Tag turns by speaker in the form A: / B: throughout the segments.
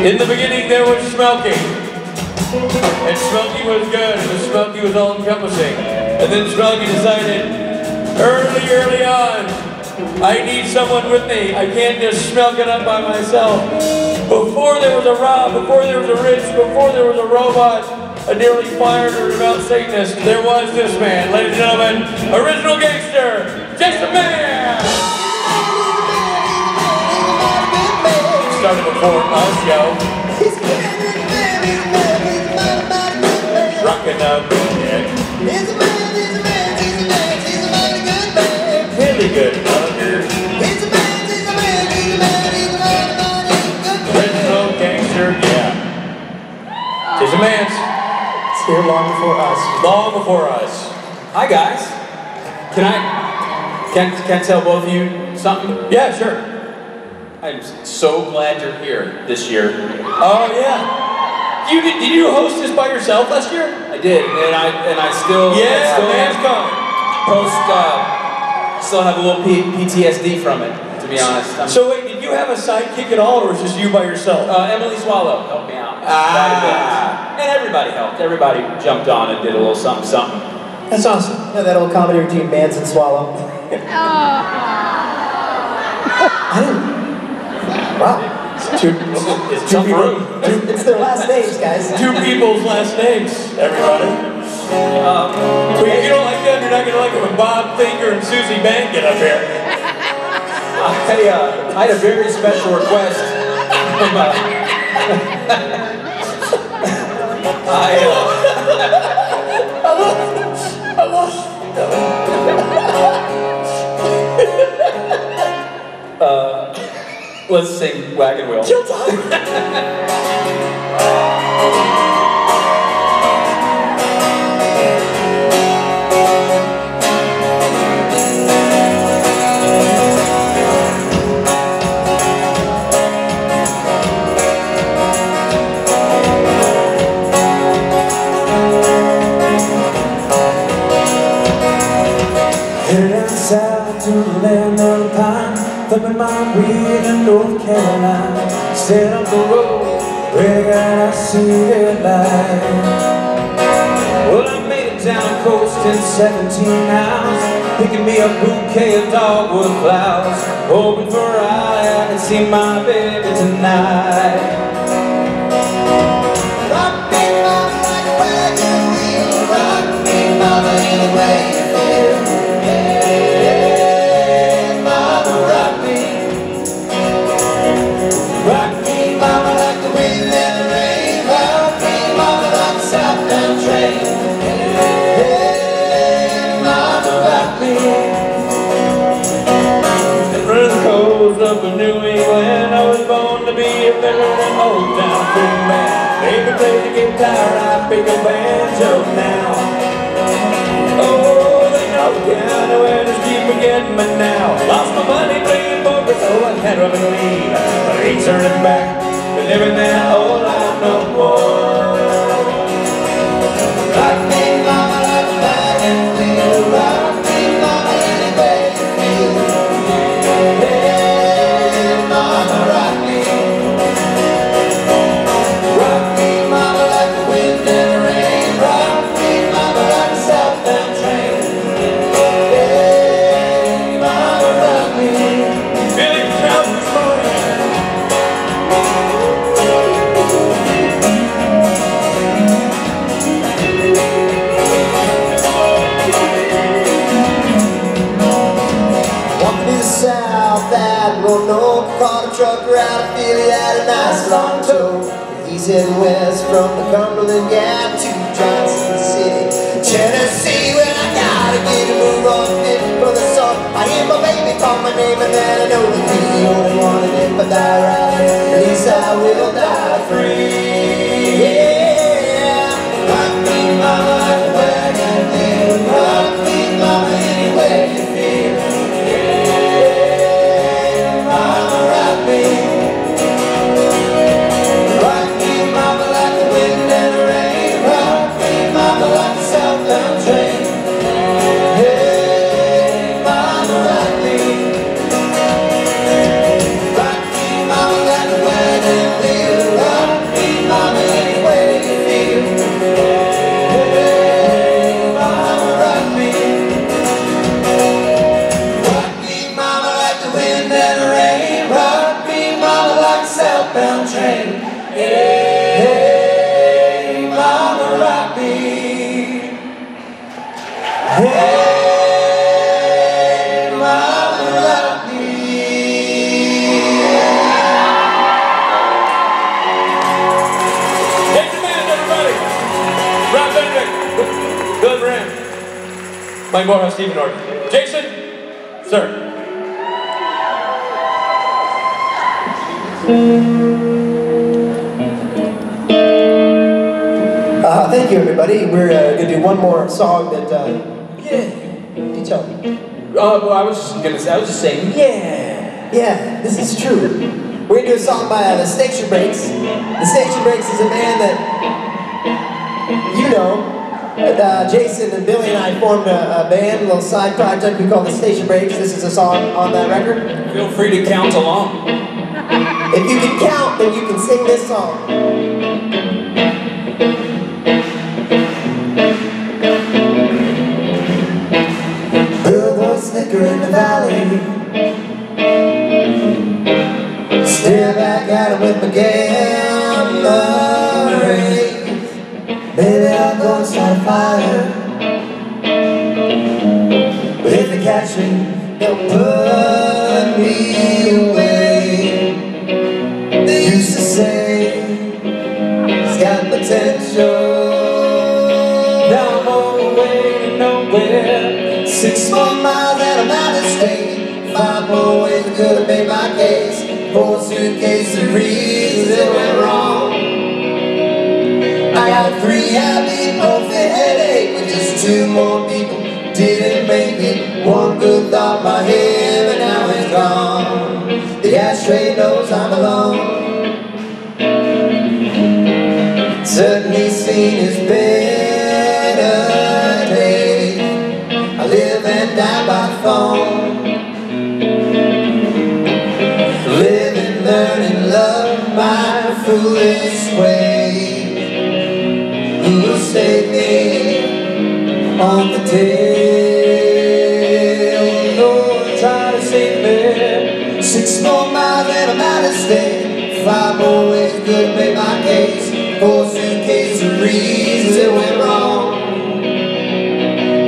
A: In the beginning there was Smelky. And Smelky was good, and Smelky was all-encompassing. And then Smelky decided, early on, I need someone with me. I can't just smelt it up by myself. Before there was a Rob, before there was a Rich, before there was a robot, a nearly fired or devout Satanist, there was this man. Ladies and gentlemen, original gangster, just a man! Started before us, yo. Rockin' up, yeah. Really good, mother. Original gangster, yeah. Just a man's.
B: It's here long before us.
A: Long before us.
C: Hi guys. Can I tell both of you something?
A: Yeah, sure.
C: I'm so glad you're here this year.
A: Oh yeah. Did you host this by yourself last year?
C: I did, and I still
A: NJCon.
C: Still have a little PTSD from it, to be honest.
A: So wait, did you have a sidekick at all, or was it just you by yourself?
C: Emily Swallow helped me out quite a bit, and everybody helped. Everybody jumped on and did a little something, something.
B: That's awesome. Yeah, that old comedy routine, Bands and Swallow. I didn't. Wow.
A: It's two people.
B: It's their last names, guys.
A: Two people's last names, everybody. But if you don't like them, you're not going to like it when Bob Thinker and Susie Bank get up here.
C: I had a very special request from let's sing Wagon Wheel.
B: Chill time.
D: Headed down south to the land of the pine, thumping my weed in North Carolina. Set up the road, where God I see it light. Well, I made it down the coast in 17 hours, picking me a bouquet of dogwood flowers, hoping for I could see my baby tonight.
E: Rock me, mama, like a wagon wheel. Rock me, mama, any way you feel.
A: Up in New England, I was born to be a veteran old town big man. Baby plays the guitar, I pick a banjo now. Oh, they know kind of where to keep forgetting me now. Lost my money playing poker, so I had to leave. But I ain't turning back, but living that old life no more.
E: Rock me, mama, like a wagon wheel. Rock me, mama, any way you feel. Caught a trucker out of Philly, had a nice long tow. He's heading west from the Cumberland Gap to Johnson City, Tennessee. When I gotta get a move on fit for the song, I hear my baby call my name, and then I know that he's the only one. And if I die right, at least I will die free. Yeah, rock me, mama, like a wagon wheel. Rock me, mama, any way you feel. Rock me, mama, like a wagon wheel.
D: the train. Hey, mama, rock me. Hey, mama, rock me.
A: Take the man, everybody. Rob Benedict, Glenn Moran, Mike Morehouse, Stephen Norton. Jason, sir.
B: Thank you, everybody. We're going to do one more song that, you tell me.
C: Well, I was just saying,
B: Yeah, this is true. We're going to do a song by the Station Breaks. The Station Breaks is a band that, you know, that Jason and Billy and I formed a band, a little side project we call the Station Breaks. This is a song on that record.
C: feel free to count along.
B: If you can count, then you can sing this song. Slicker in the valley, stare back at him with my gamma rays. Baby, I'll go and start a fire, but if they catch me, they'll put me away. They used to say he's got potential. Now I'm on the way to nowhere. 6 more miles and I'm out of state. 5 more ways could have made my case. 4 suitcases of reasons that went wrong. I got 3 happy perfect headache, but just 2 more people didn't make it. 1 good thought in my head, but now it's gone. The ashtray knows I'm alone. Certainly seen his better days. I live and die by phone. Live and learn and love my foolish ways. Who will save me on the tail? Lord, try to save me. 6 more miles and I'm out of state. 5 more ways could make my case. 4 suitcases of reasons it went wrong.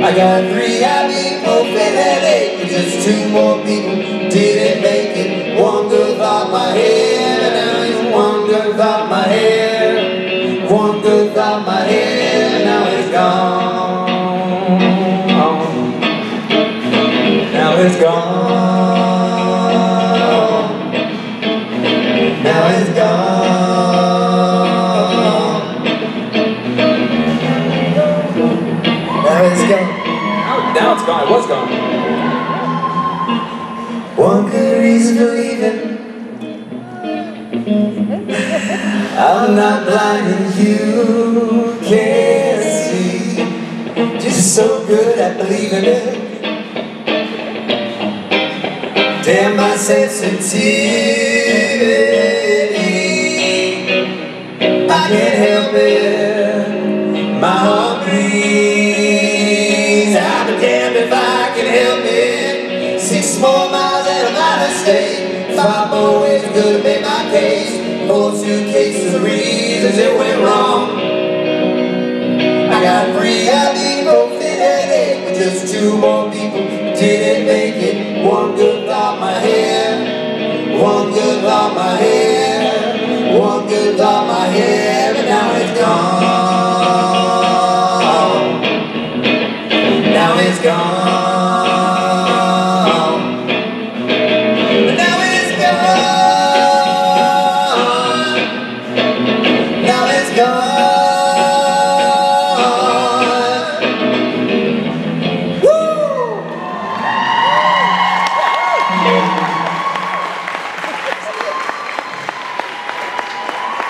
B: I got 3 happy perfect headache, but just 2 more people didn't make it. 1 good thought in my head, and now it's 1 good thought in my head. 1 good thought in my head, and now it's gone. Now it's gone. Now it's gone. Now it's gone.
C: Now it's gone. It was gone.
B: 1 good reason for leaving. I'm not blind and you can't see. Just so good at believing it. Damn my sensitivity. I can't help it. My heart bleeds. I'll be damned if I can help it. 6 more miles and I'm out of state. 5 more ways could have made my case. 4 suitcases of reasons it went wrong. I got 3 happy perfect headache, but just 2 more people didn't make it. 1 good thought in my head. 1 good thought in my head. 1 good thought in my head, and now it's gone. Now it's gone. Now it's gone. Now it's gone. Woo!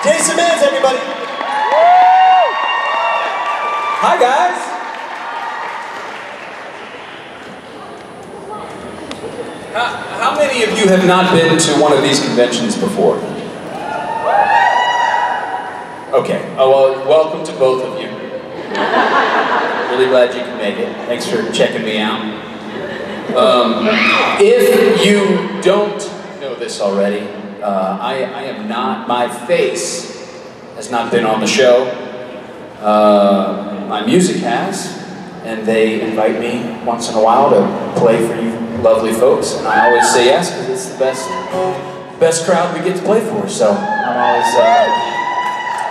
B: Jason Mans, everybody.
C: Hi, guys. How many of you have not been to one of these conventions before? Okay. Oh, well, welcome to both of you. Really glad you can make it. Thanks for checking me out. If you don't know this already, I am not, my face has not been on the show. My music has, and they invite me once in a while to play for you lovely folks, and I always say yes because it's the best crowd we get to play for, so I'm always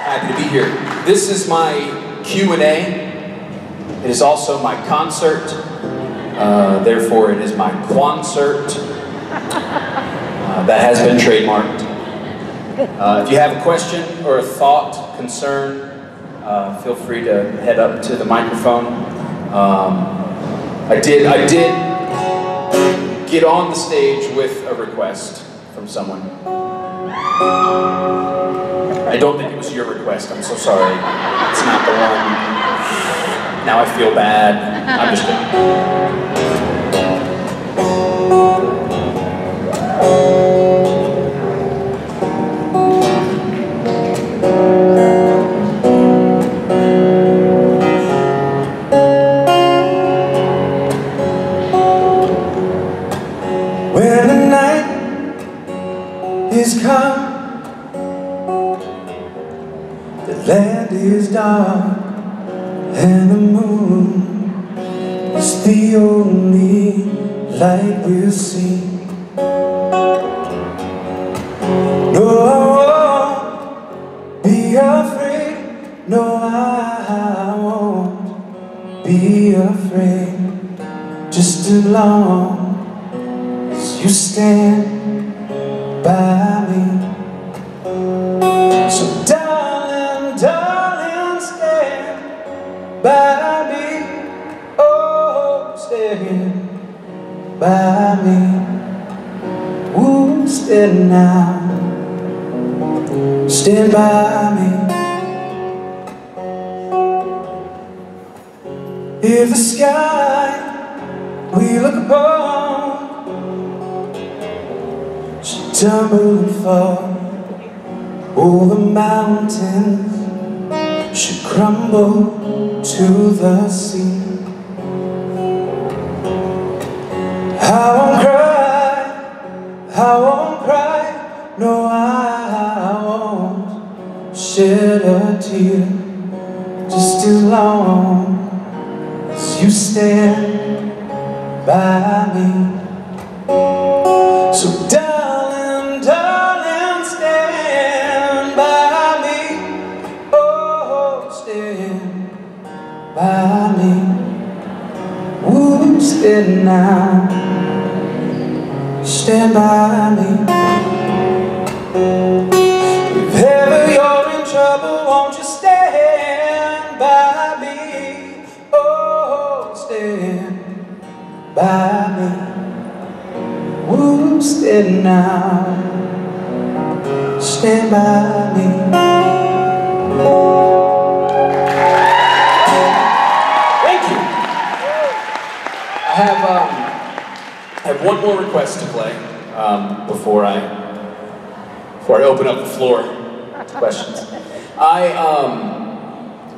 C: happy to be here. This is my Q&A. It is also my concert, therefore it is my quancert. That has been trademarked. If you have a question or a thought, concern, feel free to head up to the microphone. I did get on the stage with a request from someone. I don't think it was your request, I'm so sorry. It's not the one. Now I feel bad. I'm just kidding.
D: When the night is come, the land is dark, and the moon is the only light we'll see. No, I won't be afraid. No, I won't be afraid. Just as long you stand by me. So darling, darling, stand by me. Oh, stand by me. Ooh, stand now. Stand by me. If the sky we look upon should tumble and fall, all the mountains should crumble to the sea, I won't cry, I won't cry. No, I won't shed a tear. Just as long as you stand by me. So darling, darling, stand by me. Oh, stand by me. Ooh, stand now. Stand by me. If ever you're in trouble, won't you stand by me? Oh, stand by me. Ooh, stand now. Stand by me.
C: Thank you. I have one more request to play before I open up the floor to questions.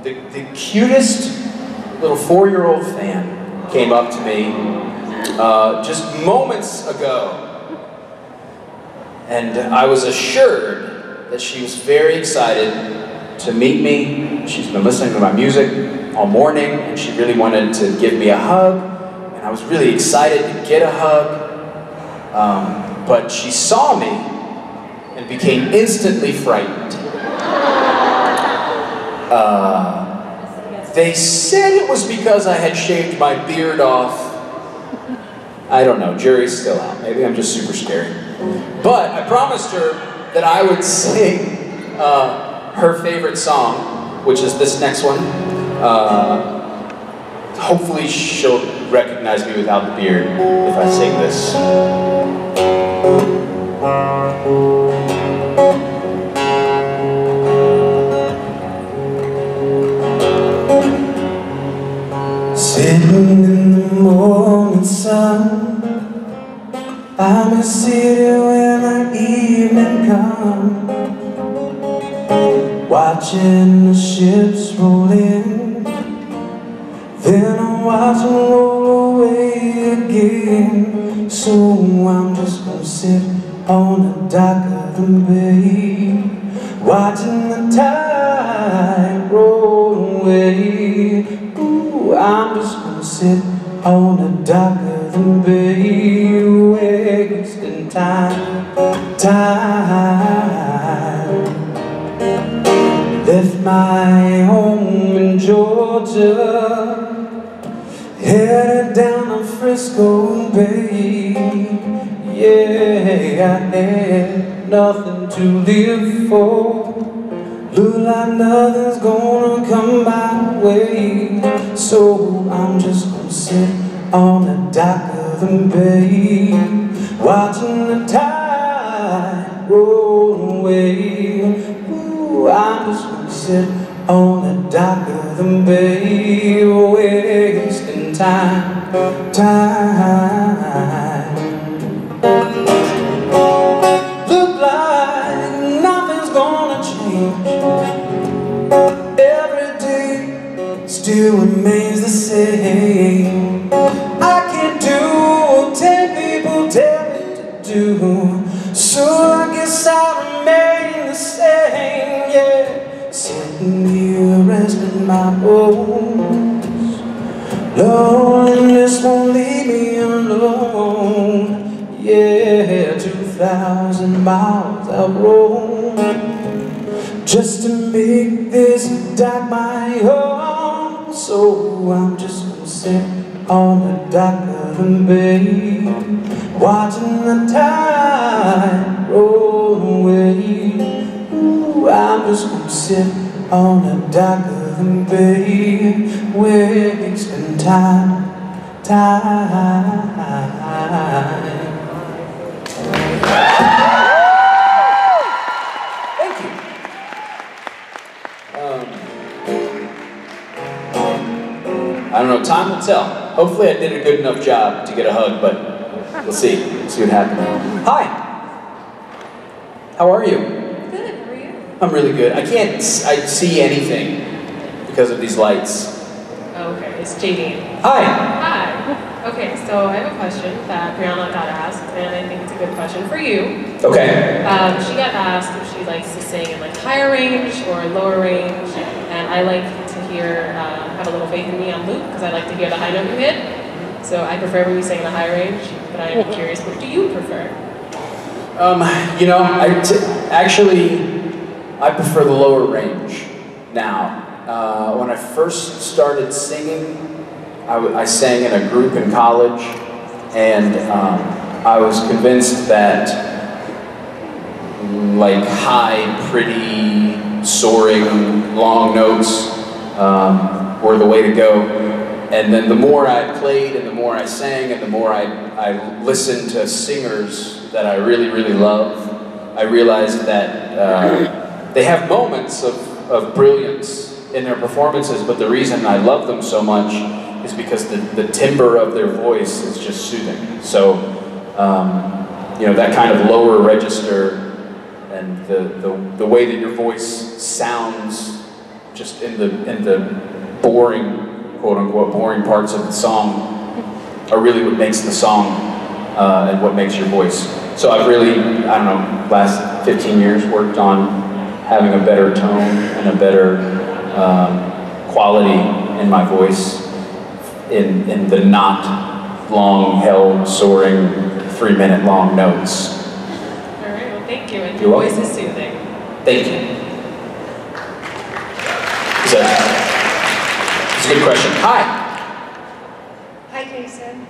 C: The cutest little 4-year-old fan came up to me just moments ago, and I was assured that she was very excited to meet me. She's been listening to my music all morning, and she really wanted to give me a hug, and I was really excited to get a hug, but she saw me and became instantly frightened. They said it was because I had shaved my beard off. I don't know, jury's still out. Maybe I'm just super scary. But I promised her that I would sing her favorite song, which is this next one. Hopefully she'll recognize me without the beard if I sing this.
D: Sitting in the morning sun, I'm a city when the evening comes, watching the ships roll in, then I'm watching roll away again. So I'm just gonna sit on a dock of the bay, watching the tide roll away. Ooh, I'm just gonna sit on the dock of the bay, wasting time. Left my home in Georgia, headed down to Frisco Bay. Yeah, I had nothing to live for. Look like nothing's gonna come my way. So I'm just gonna sit on the dock of the bay, watching the tide roll away. Ooh, I'm just gonna sit on the dock of the bay, wasting time. Look like nothing's gonna change. Every day still remains the same. I can't do what 10 people tell me to do, so I guess I'll remain the same. Yeah, sitting here resting my bones. Loneliness won't leave me alone. Yeah, 2,000 miles I've roamed just to make this dock my home. So I'm just gonna sit on the dock of the bay, watching the tide roll away. Ooh, I'm just gonna sit on the dock of the bay, wasting time.
C: Thank you. I don't know, time will tell. Hopefully I did a good enough job to get a hug, but we'll see. We'll see what happens. Hi. How are you?
F: Good, how are you?
C: I'm really good. I see anything because of these lights.
F: Oh, okay, it's JD.
C: Hi.
F: Hi. Okay, so I have a question that Brianna got asked, and I think it's a good question for you.
C: Okay.
F: She got asked if she likes to sing in like higher range or lower range, and I like to hear Have a Little Faith in Me on loop because I like to hear the high note you hit. So I prefer when you sing in the high range, but I'm curious, what do you prefer?
C: You know, I prefer the lower range now. When I first started singing, I sang in a group in college, and I was convinced that like high, pretty, soaring, long notes were the way to go. And then the more I played and the more I sang and the more I listened to singers that I really, really love, I realized that they have moments of brilliance in their performances, but the reason I love them so much is because the timbre of their voice is just soothing. So, you know, that kind of lower register and the way that your voice sounds just in the boring, quote unquote, boring parts of the song are really what makes the song and what makes your voice. So I've really, I don't know, last 15 years worked on having a better tone and a better quality in my voice in the not long held soaring 3-minute long notes.
F: All right, well thank you, and
C: You're
F: your
C: welcome.
F: voice is soothing.
C: Thank you. It's a good question. Hi.
G: Hi, Jason.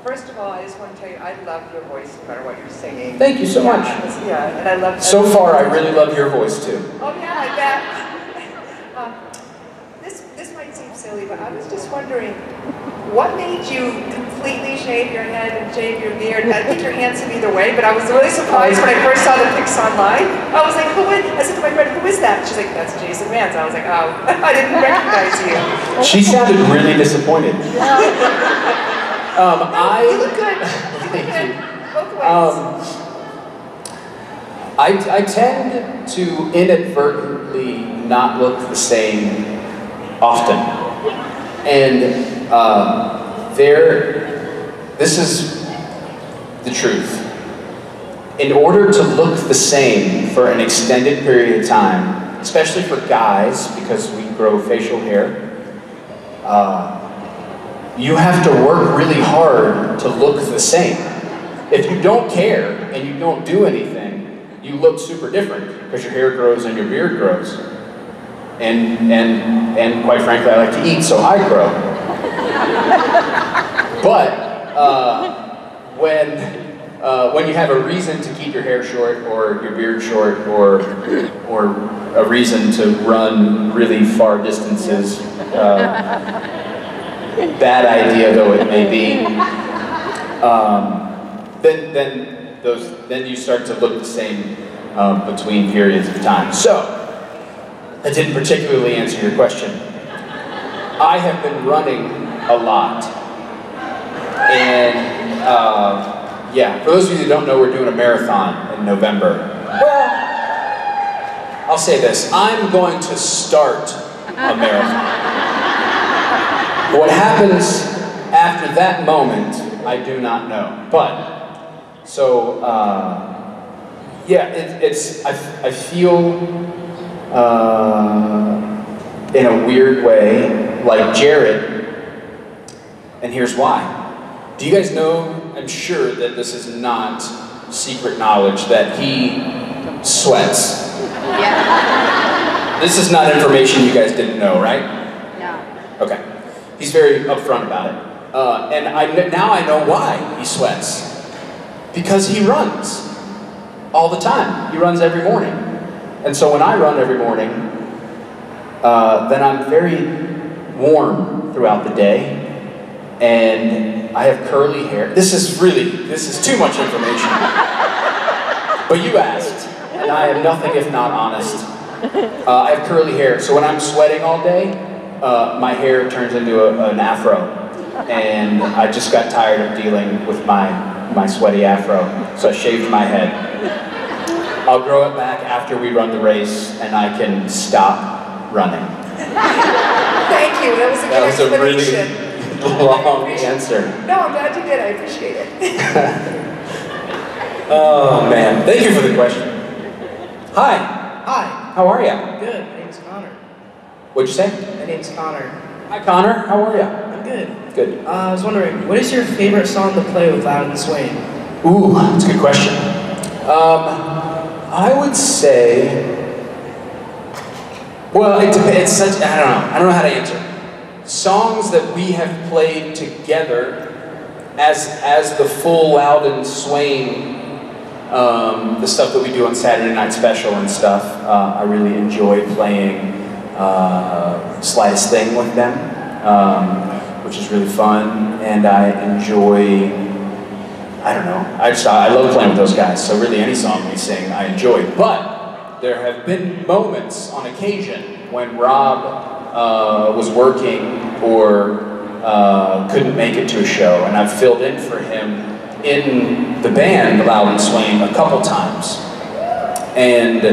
G: First of all, I just want to tell you, I love your voice no matter what you're singing.
C: Thank you so much.
G: Yeah, and I love.
C: So far, I really love your voice too.
G: Oh yeah, I bet. This might seem silly, but I was just wondering, what made you completely shave your head and shave your beard? I think your hands can either way, but I was really surprised when I first saw the pics online. I was like, I said to my friend, who is that? She's like, that's Jason Vance. I was like, oh, I didn't recognize you.
C: She sounded really disappointed.
G: You look good. You look good both ways.
C: I tend to inadvertently not look the same often. And this is the truth. in order to look the same for an extended period of time, especially for guys, because we grow facial hair, you have to work really hard to look the same. If you don't care and you don't do anything, you look super different because your hair grows and your beard grows. And quite frankly, I like to eat, so I grow. But when you have a reason to keep your hair short or your beard short or a reason to run really far distances, bad idea though it may be, then you start to look the same between periods of time. So, that didn't particularly answer your question. I have been running a lot. And yeah, for those of you who don't know, we're doing a marathon in November. Well, I'll say this, I'm going to start a marathon. What happens after that moment, I do not know. But, so, yeah, I feel, in a weird way, like Jared, and here's why. Do you guys know, I'm sure that this is not secret knowledge, that he sweats? Yeah. This is not information you guys didn't know, right?
H: No.
C: Okay. He's very upfront about it. And now I know why he sweats. Because he runs all the time. He runs every morning. And so when I run every morning, then I'm very warm throughout the day. And I have curly hair. This is too much information. But you asked, and I am nothing if not honest. I have curly hair, so when I'm sweating all day, my hair turns into an afro. And I just got tired of dealing with my sweaty afro, so I shaved my head. I'll grow it back after we run the race, and I can stop running.
G: Thank you, that was a good explanation.
C: Long answer.
G: No, I'm glad you did. I appreciate it.
C: Oh man, thank you for the question. Hi.
I: Hi.
C: How are ya?
I: Good. My name's Connor.
C: What'd you say?
I: My name's Connor.
C: Hi Connor. How are ya?
I: I'm good.
C: Good.
I: I was wondering, what is your favorite song to play with Loud and Swain?
C: Ooh, that's a good question. I would say, well, it's such, I don't know how to answer. Songs that we have played together as the full Loud and Swain, the stuff that we do on Saturday Night Special and stuff, I really enjoy playing Slightest Thing with them, which is really fun, and I enjoy, I don't know, I love playing with those guys, so really any song we sing I enjoy, but there have been moments on occasion when Rob was working or couldn't make it to a show, and I've filled in for him in the band Loud and Swain a couple times. And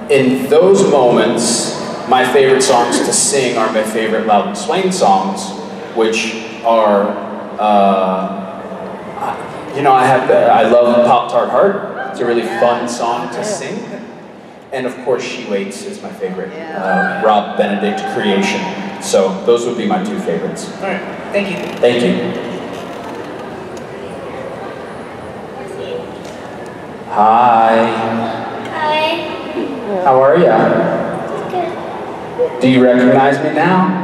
C: in those moments, my favorite songs to sing are my favorite Loud and Swain songs, which are, you know, I love Pop Tart Heart. It's a really fun song to sing. And of course, She Waits is my favorite Rob Benedict creation. So those would be my two favorites.
I: All right, thank you.
C: Thank you. Hi.
H: Hi.
C: How are ya?
H: Good.
C: Do you recognize me now?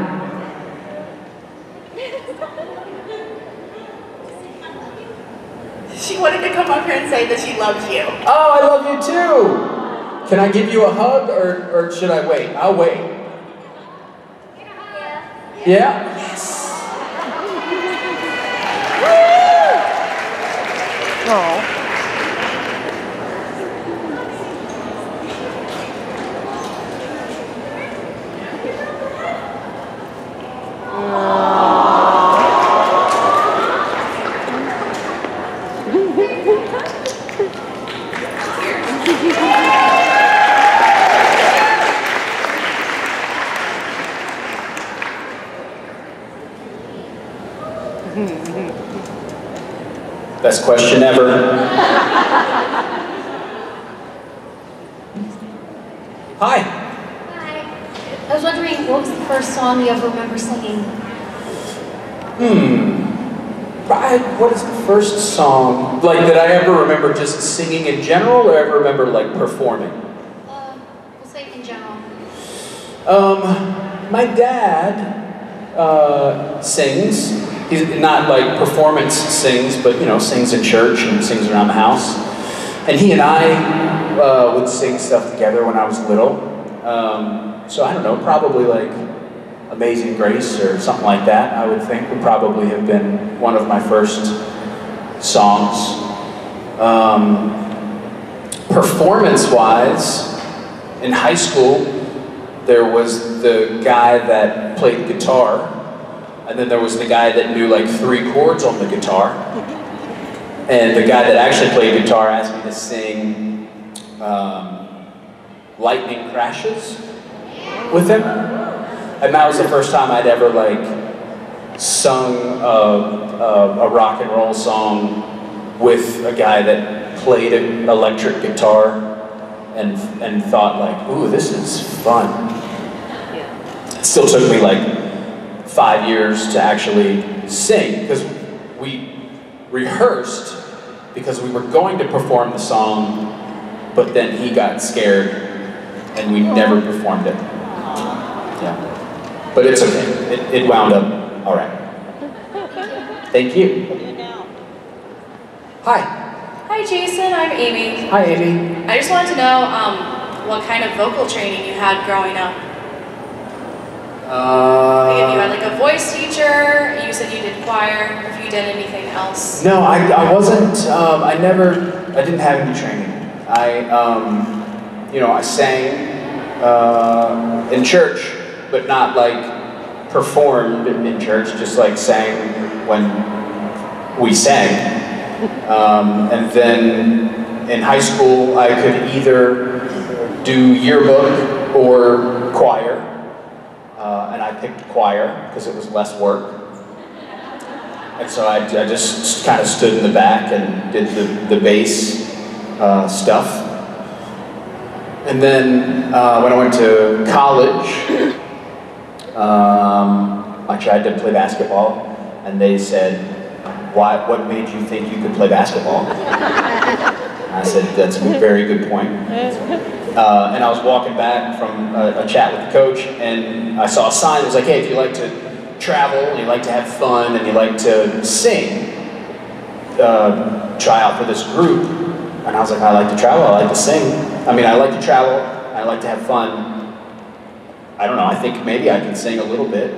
G: She wanted to come up here and say that she loves you.
C: Oh, I love you too! Can I give you a hug, or should I wait? I'll wait. Yeah? Yes!
H: Oh.
C: Best question ever. Hi.
H: Hi. I was wondering, what was the first song you ever remember singing?
C: What is the first song, like, that I ever remember just singing in general, or ever remember, like, performing?
H: We'll say in general.
C: My dad sings. He's not like performance sings, but, you know, sings in church and sings around the house. And he and I would sing stuff together when I was little. So I don't know, probably like Amazing Grace or something like that, I would think would probably have been one of my first songs. Performance-wise, in high school, there was the guy that played guitar, and then there was the guy that knew like 3 chords on the guitar. And the guy that actually played guitar asked me to sing Lightning Crashes with him. And that was the first time I'd ever like sung a rock and roll song with a guy that played an electric guitar and thought like, ooh, this is fun. It still took me like 5 years to actually sing, because we rehearsed because we were going to perform the song, but then he got scared and we never performed it. Yeah. But it's okay. It wound up all right. Thank you. Hi.
J: Hi Jason, I'm Amy.
C: Hi Amy.
J: I just wanted to know what kind of vocal training you had growing up. Like if you had like a voice teacher, you said you did choir, if you did anything else.
C: No, I wasn't, I didn't have any training. You know, I sang in church, but not like performed in church, just like sang when we sang. And then in high school, I could either do yearbook or choir. And I picked choir because it was less work. And so I just kind of stood in the back and did the bass stuff. And then when I went to college, I tried to play basketball, and they said, what made you think you could play basketball? I said, that's a very good point. And I was walking back from a chat with the coach, and I saw a sign that was like, hey, if you like to travel, and you like to have fun, and you like to sing, try out for this group. And I was like, I like to travel, I like to sing. I mean, I like to travel, I like to have fun. I don't know, I think maybe I can sing a little bit.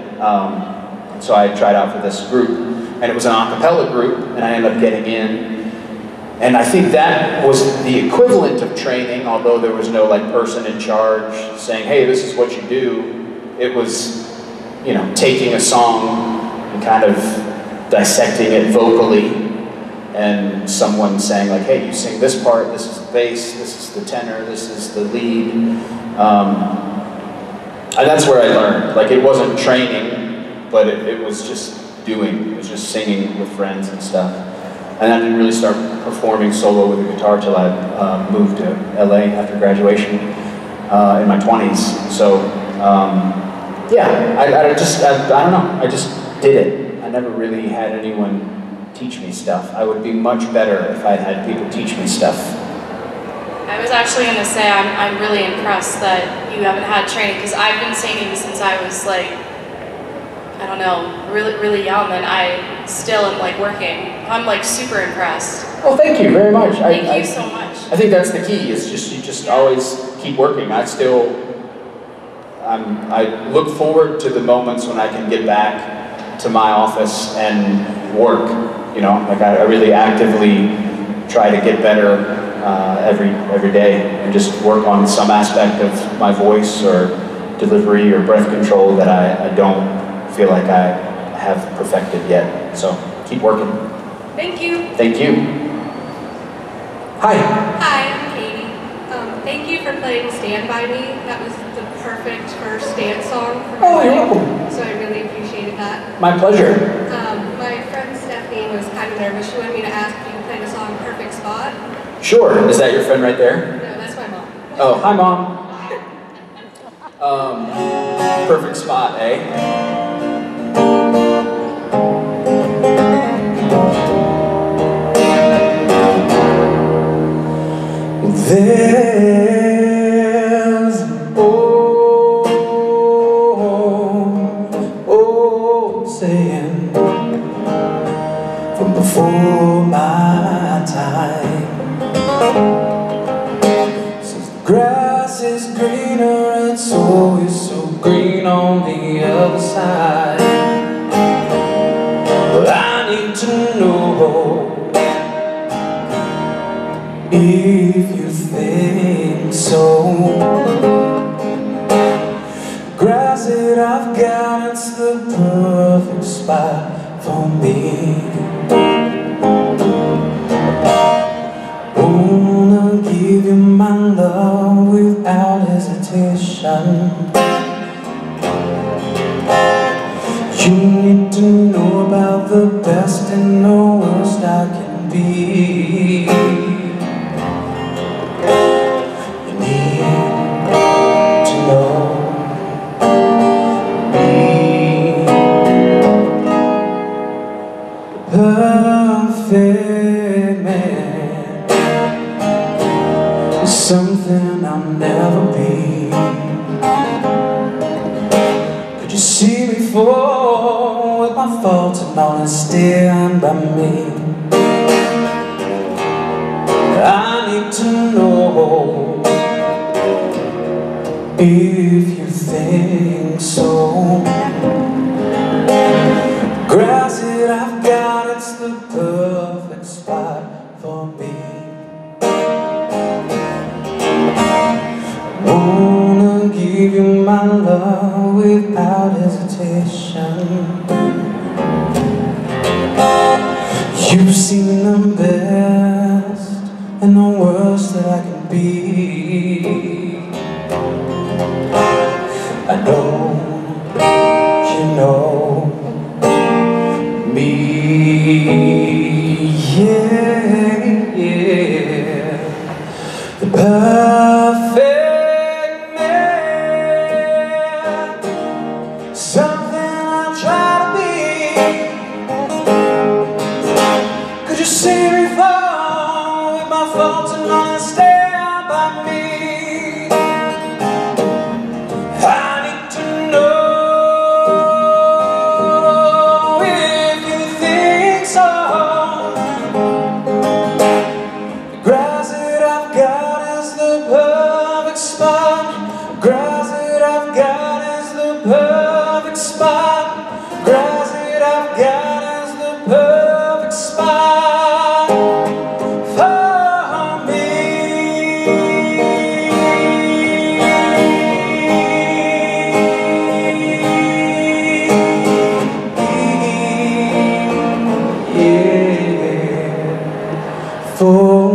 C: So I tried out for this group, and it was an a cappella group, and I ended up getting in. And I think that was the equivalent of training, although there was no like person in charge saying, hey, this is what you do. It was, you know, taking a song and kind of dissecting it vocally, and someone saying like, hey, you sing this part, this is the bass, this is the tenor, this is the lead. And that's where I learned. Like, it wasn't training, but it was just doing. It was just singing with friends and stuff. And I didn't really start performing solo with the guitar till I moved to LA after graduation in my 20s. So, yeah, I don't know, I just did it. I never really had anyone teach me stuff. I would be much better if I had people teach me stuff.
J: I was actually going to say I'm really impressed that you haven't had training, because I've been singing since I was like, I don't know, really young, and I still am like working. I'm like super impressed.
C: Well, thank you very much.
J: Thank you so much.
C: I think that's the key, is just, you just always keep working. I look forward to the moments when I can get back to my office and work, you know, like I really actively try to get better every day and just work on some aspect of my voice or delivery or breath control that I don't feel like I have perfected yet. So keep working.
J: Thank you.
C: Thank you. Hi.
K: Hi, I'm Katie. Thank you for playing Stand By Me. That was the perfect first dance song for
C: Oh, you're welcome.
K: So I really appreciated that.
C: My pleasure.
K: My friend Stephanie was kind of nervous. She wanted me to ask if you could play the song Perfect Spot.
C: Sure. Is that your friend right there?
K: No, that's my mom.
C: Oh, hi, Mom. Perfect spot, eh?
D: There's an old saying from before my time. Says the grass is greener and so is so green on the other side. But I need to know if you think so. Grass that I've got, it's the perfect spot for me. Wanna give you my love without hesitation. You need to know about the best and the worst I can be. You need to know me. The perfect man is something I'll never be. Could you see me fall with my faults and all and stand by me? I need to know if you think so. Grass that I've got, it's the perfect spot for me. I wanna give you my love without hesitation. You've seen the best and the worst that I can be. I know you know me, yeah, yeah. The perfect man, something I try to be. Could you see me fall with my faults and all and stand by me? I need to know if you think so. The grass that I've got is the perfect spot. Grass that I've got is the perfect spot. Grass that I've got is the perfect spot for me. Yeah, for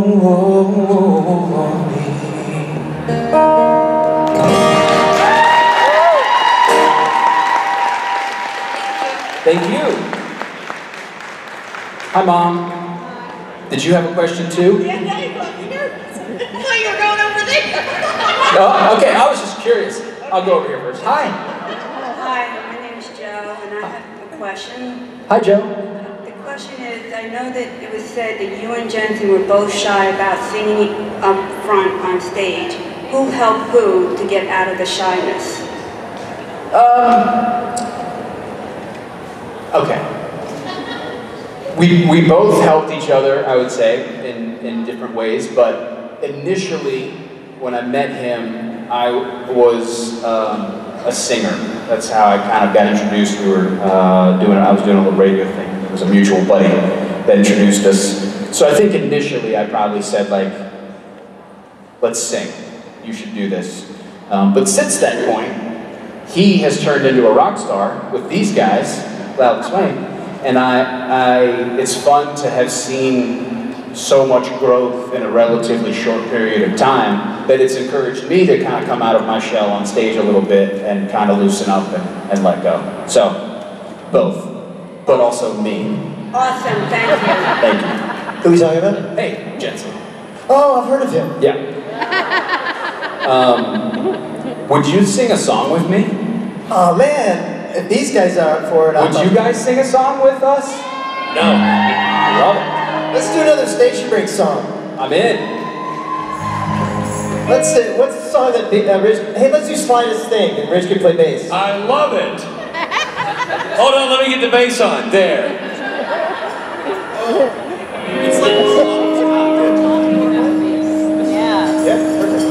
D: me.
C: Thank you. Hi, Mom. Did you have a question too?
K: Yeah, now you got me nervous. I thought you were going over there.
C: Oh, okay, I was just curious. I'll go over here first. Hi.
L: Hi, my name is Joe, and I have a question.
C: Hi, Joe.
L: The question is, I know that it was said that you and Jensen were both shy about singing up front on stage. Who helped who to get out of the shyness?
C: Okay. We both helped each other, I would say, in different ways, but initially, when I met him, I was a singer. That's how I kind of got introduced. I was doing a little radio thing. It was a mutual buddy that introduced us. So I think initially I probably said, like, let's sing. You should do this. But since that point, he has turned into a rock star with these guys, Loud and Swain, and it's fun to have seen so much growth in a relatively short period of time that it's encouraged me to kind of come out of my shell on stage a little bit and kind of loosen up and let go. So, both, but also me.
L: Awesome, thank you.
C: Thank you.
E: Who are we talking about?
C: Hey, Jensen.
E: Oh, I've heard of him.
C: Yeah. Would you sing a song with me?
E: Oh man, if these guys are up for it,
C: Would you guys sing a song with us?
A: No.
C: Love it.
E: Let's do another station break song.
C: I'm in.
E: Let's see, what's the song that Rich... Hey, let's do Slightest Thing, and Rich can play bass.
A: I love it. Hold on, let me get the bass on. There.
C: It's like a song.
E: Yeah, perfect.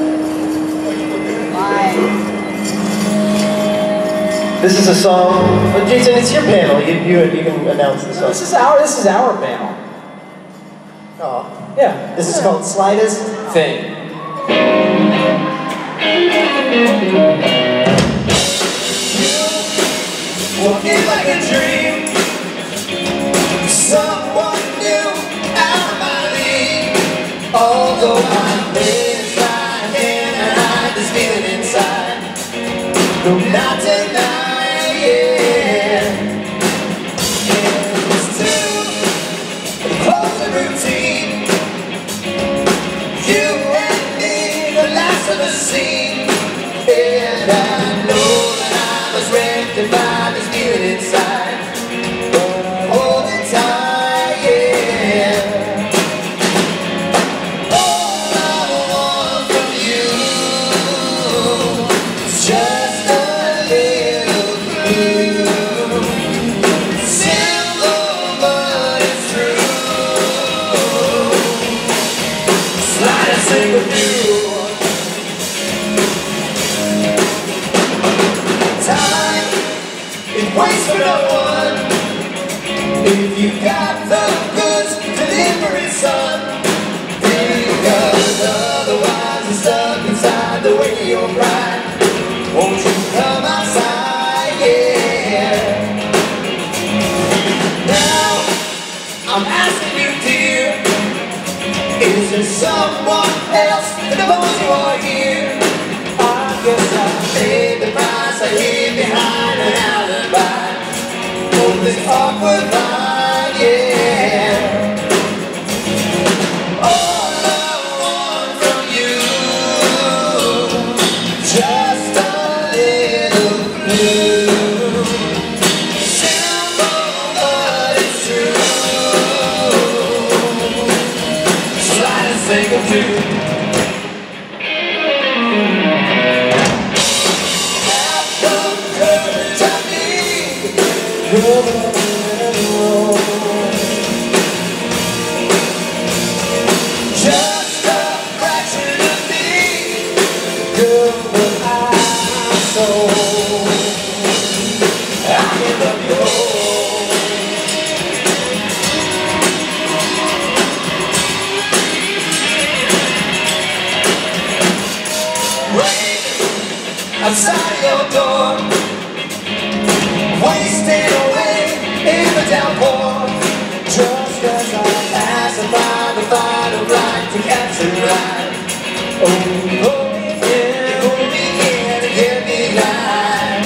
E: This is a song... Well, Jason, it's your panel. You can announce the song.
C: This is our panel.
E: Oh.
C: Yeah.
E: This is called Slightest
C: Thing.
B: Walking like a dream, someone new out of my league. Although I'm inside, can't hide this feeling inside. No, not tonight, yeah. It's too close to routine. You and me, the last of the scene, and I know that I was rectified this feeling inside. Hold it tight, yeah. All I want from you is just a little clue. Simple but it's true. Slightest thing with you. Time, it waits for no one. If you got the goods, deliver it, son. Because otherwise you're stuck inside the way you're right. Won't you come outside, yeah. Now, I'm asking you, dear, is there someone else that knows you are here? I guess I'll pay the price I hid behind an alibi. On this awkward line, yeah. All I want from you, just a little clue. Simple but it's true. Slightest thing of two. Just a fraction of me, girl, but I'm so I can love you all. Rain outside your door, wasting away in the downpour. Just as I pass by the final line to capture light. Oh, hold me in and get me light.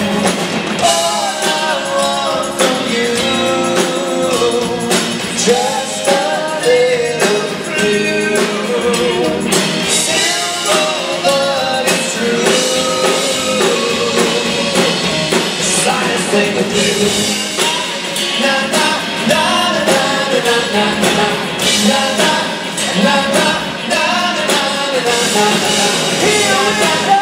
B: All I want from you, just a little clue. Simple but it's true. Slightest thing to do. Na na na na na na na na na na na na na na na. Here we go.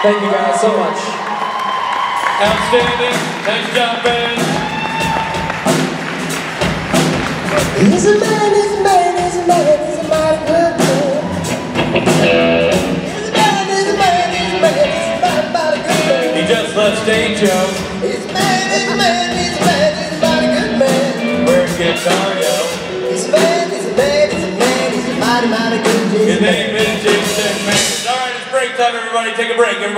C: Thank you guys so much.
A: Outstanding. Nice job, band.
B: He's a man, he's a man, he's a man, he's a mighty good man. He's a man, he's a man, he's a man, he's a mighty good man.
A: He just left stage show.
B: He's a man, he's a man, he's a man, he's a mighty good man.
A: Where's guitar, yo?
B: He's a man, he's a man, he's a man, he's a mighty good
A: His
B: man.
A: name is Jason. All right, it's break time, everybody. Take a break, everybody.